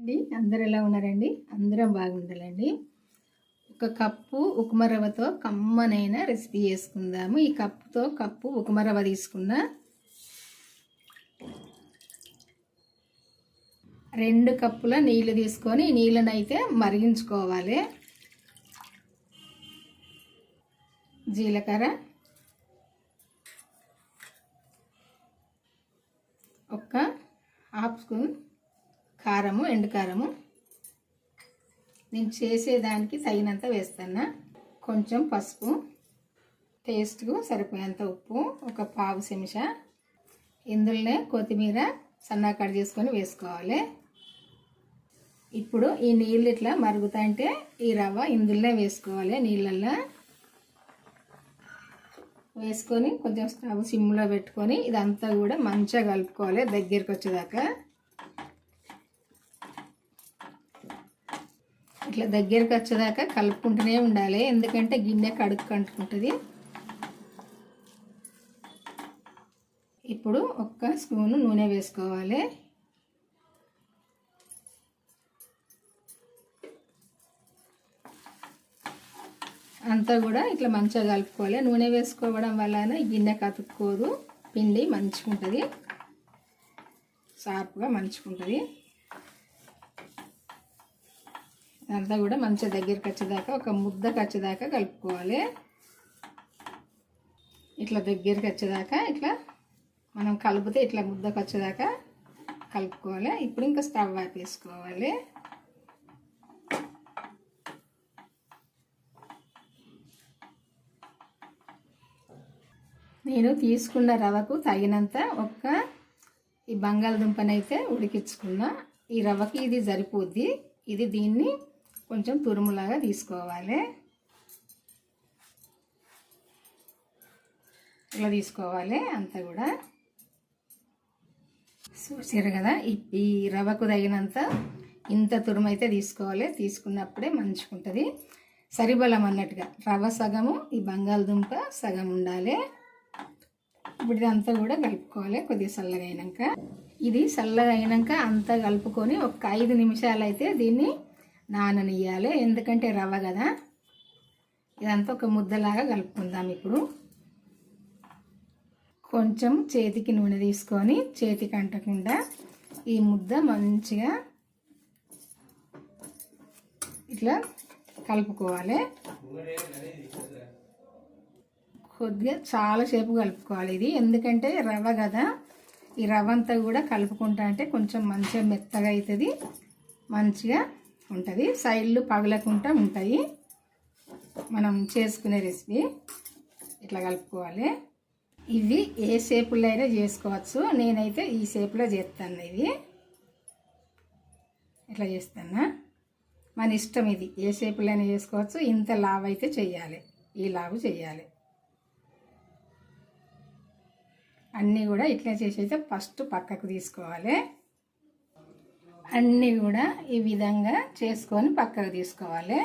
అండి, అందరు ఎలా ఉన్నారండి? అందరం బాగుండాలండి. ఒక కప్పు ఉప్మా రవ్వతో కమ్మనైన రెసిపీ చేసుకుందాము. ఈ కప్పుతో కప్పు ఉప్మా రవ్వ తీసుకున్న 2 కప్పుల నీళ్లు తీసుకొని నీళ్ళని అయితే మరిగించుకోవాలి. జీలకర్ర, ఒక హాఫ్ స్పూన్ కారము, ఎండు కారము నేను చేసేదానికి తగినంత వేస్తాను. కొంచెం పసుపు, టేస్ట్కు సరిపోయేంత ఉప్పు, ఒక పావు చెంచా. ఇందులోనే కొత్తిమీర సన్నగా కట్ చేసుకొని వేసుకోవాలి. ఇప్పుడు ఈ నీళ్ళు ఇట్లా మరుగుతుంటే ఈ రవ్వ ఇందులోనే వేసుకోవాలి. నీళ్ళల్లో వేసుకొని కొంచెం స్టవ్ సిమ్లో పెట్టుకొని ఇదంతా కూడా మంచిగా కలుపుకోవాలి దగ్గరికి వచ్చేదాకా. ఇట్లా దగ్గరికి వచ్చేదాకా కలుపుకుంటూనే ఉండాలి, ఎందుకంటే గిన్నె కడుక్కు అంటుకుంటుంది. ఇప్పుడు 1 స్పూను నూనె వేసుకోవాలి. అంతా కూడా ఇట్లా మంచిగా కలుపుకోవాలి. నూనె వేసుకోవడం వలన గిన్నె కతుక్కోదు, పిండి మంచిగా ఉంటుంది, షార్ప్గా మంచిగా ఉంటుంది. అంతా కూడా మంచిగా దగ్గరికి వచ్చేదాకా, ఒక ముద్దకు వచ్చేదాకా కలుపుకోవాలి. ఇట్లా దగ్గరికి వచ్చేదాకా ఇట్లా మనం కలిపితే ఇట్లా ముద్దకు వచ్చేదాకా కలుపుకోవాలి. ఇప్పుడు ఇంకా స్టవ్ ఆపేసుకోవాలి. నేను తీసుకున్న రవ్వకు తగినంత ఈ బంగాళదుంపనైతే ఉడికించుకున్నా. ఈ రవ్వకి ఇది సరిపోద్ది. దీన్ని కొంచెం తురుములాగా తీసుకోవాలి. ఇలా తీసుకోవాలి అంతా కూడా. చూసారు కదా, ఈ రవ్వకు తగినంత ఇంత తురుము అయితే తీసుకోవాలి. తీసుకున్నప్పుడే మంచిగా ఉంటుంది, సరిబలం అన్నట్టుగా. రవ్వ సగము, ఈ బంగాళదుంప సగం ఉండాలి. ఇప్పుడు ఇదంతా కూడా కలుపుకోవాలి. కొద్దిగా చల్లగా అయినాక, ఇది చల్లగా అయినాక అంతా కలుపుకొని ఒక 5 నిమిషాలు అయితే దీన్ని నాననియాలి, ఎందుకంటే రవ్వ కదా. ఇదంతా ఒక ముద్దలాగా కలుపుకుందాం. ఇప్పుడు కొంచెం చేతికి నూనె తీసుకొని చేతికి అంటకుండా ఈ ముద్ద మంచిగా ఇట్లా కలుపుకోవాలి. కొద్దిగా చాలాసేపు కలుపుకోవాలి ఇది, ఎందుకంటే రవ్వ కదా. ఈ రవ్వ అంతా కూడా కలుపుకుంటా అంటే కొంచెం మంచిగా మెత్తగా అవుతుంది, మంచిగా ఉంటుంది, సైడ్లు పగలకుండా ఉంటాయి. మనం చేసుకునే రెసిపీ ఇట్లా కలుపుకోవాలి. ఇవి ఏ షేపులో అయినా చేసుకోవచ్చు, నేనైతే ఈ షేపులో చేస్తాను. ఇది ఇట్లా చేస్తాను, మన ఇష్టం. ఇది ఏ షేపులో అయినా చేసుకోవచ్చు. ఇంత లావు అయితే చెయ్యాలి, ఈ లావు చెయ్యాలి. అన్నీ కూడా ఇట్లా చేసి అయితే ఫస్ట్ పక్కకు తీసుకోవాలి. అన్నీ కూడా ఈ విధంగా చేసుకొని పక్కకు తీసుకోవాలి.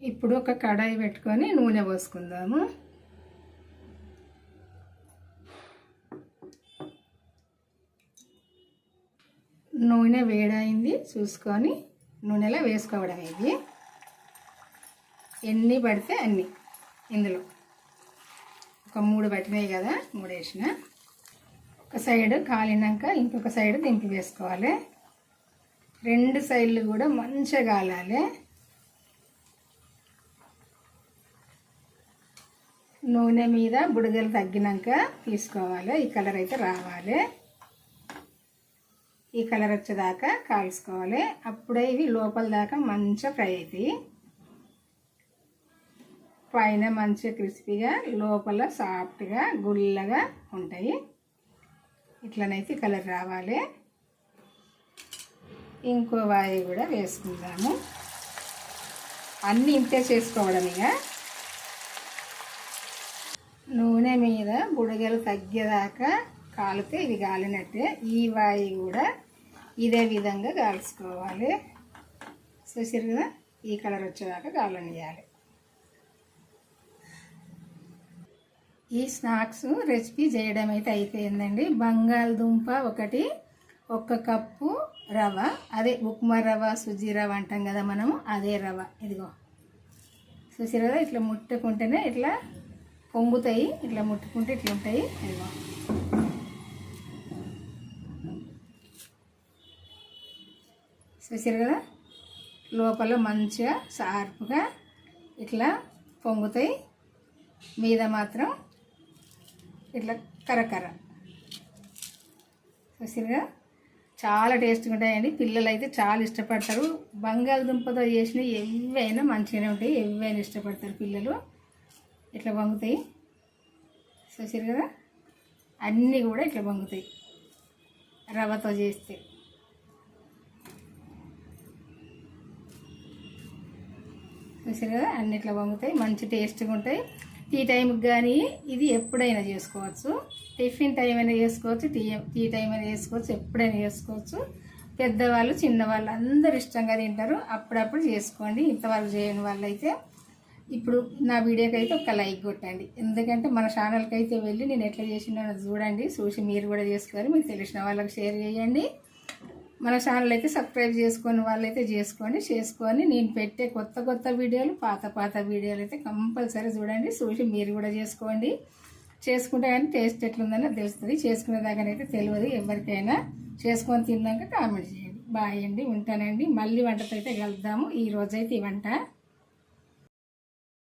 ఇప్పుడు ఒక కడాయి పెట్టుకొని నూనె పోసుకుందాము. నూనె వేడైంది చూసుకొని నూనెలో వేసుకోవడం. ఇది ఎన్ని పడితే అన్ని, ఇందులో ఒక 3 పట్టినాయి కదా, 3 వేసిన. ఒక సైడ్ కాలినాక ఇంకొక సైడ్ దింపి వేసుకోవాలి. 2 సైడ్లు కూడా మంచిగా కాలాలి. నూనె మీద బుడగలు తగ్గినాక తీసుకోవాలి. ఈ కలర్ అయితే రావాలి, ఈ కలర్ వచ్చేదాకా కాల్చుకోవాలి. అప్పుడే ఇవి లోపల దాకా మంచిగా ఫ్రై అవుతాయి. పైన మంచిగా క్రిస్పీగా, లోపల సాఫ్ట్గా గుల్లగా ఉంటాయి. ఇట్లనైతే కలర్ రావాలి. ఇంకో వాయి కూడా వేసుకుందాము. అన్నీ ఇంతే చేసుకోవడం. ఇక నూనె మీద బుడగలు తగ్గేదాకా కాలితే ఇవి కాలినట్టే. ఈ వాయి కూడా ఇదే విధంగా కాల్చుకోవాలి. చూసారు కదా, ఈ కలర్ వచ్చేదాకా కాలనియాలి. ఈ స్నాక్స్ రెసిపీ చేయడం అయితే అయిపోయిందండి. బంగాళదుంప ఒక కప్పు రవ్వ, అదే ఉప్మా రవ్వ, సుజీ రవ్వ అంటాం కదా మనము, అదే రవ్వ. ఇదిగో చూసారు కదా, ఇట్లా ముట్టుకుంటేనే ఇట్లా పొంగుతాయి, ఇట్లా ముట్టుకుంటే ఇట్లా ఉంటాయి. ఇదిగో చూసారు కదా, లోపల మంచిగా షార్ప్గా ఇట్లా పొంగుతాయి, మీద మాత్రం ఇట్లా కరకర. చూసారుగా, చాలా టేస్ట్గా ఉంటాయండి. పిల్లలు అయితే చాలా ఇష్టపడతారు. బంగాళదుంపతో చేసిన ఎవైనా మంచిగానే ఉంటాయి, ఎవైనా ఇష్టపడతారు పిల్లలు. ఇట్లా పొంగుతాయి. చూసారు కదా, అన్నీ కూడా ఇట్లా పొంగుతాయి రవ్వతో చేస్తే. చూసారు కదా, అన్ని ఇట్లా పొంగుతాయి, మంచి టేస్ట్గా ఉంటాయి. టీ టైంకి కానీ ఇది ఎప్పుడైనా చేసుకోవచ్చు. టిఫిన్ టైం అయినా చేసుకోవచ్చు, టీ టైం అయినా చేసుకోవచ్చు, ఎప్పుడైనా చేసుకోవచ్చు. పెద్దవాళ్ళు చిన్నవాళ్ళు అందరు ఇష్టంగా తింటారు. అప్పుడప్పుడు చేసుకోండి. ఇంతవరకు చేయని వాళ్ళైతే ఇప్పుడు నా వీడియోకి అయితే ఒక లైక్ కొట్టండి. ఎందుకంటే మన ఛానల్కి అయితే వెళ్ళి నేను ఎట్లా చేసినా చూడండి, చూసి మీరు కూడా చేసుకోవాలి. మీకు తెలిసిన వాళ్ళకి షేర్ చేయండి. మన ఛానల్ అయితే సబ్స్క్రైబ్ చేసుకొని వాళ్ళైతే చేసుకొని నేను పెట్టే కొత్త వీడియోలు, పాత వీడియోలు అయితే కంపల్సరీ చూడండి, చూసి మీరు కూడా చేసుకోండి. చేసుకుంటే కానీ టేస్ట్ ఎట్లుందని తెలుస్తుంది. చేసుకునేదాకానైతే తెలియదు ఎవరికైనా. చేసుకొని తిన్నాక కామెంట్ చేయండి. బాయ్ అండి, ఉంటానండి. మళ్ళీ వంటతో అయితే కలుద్దాము. ఈరోజైతే ఈ వంట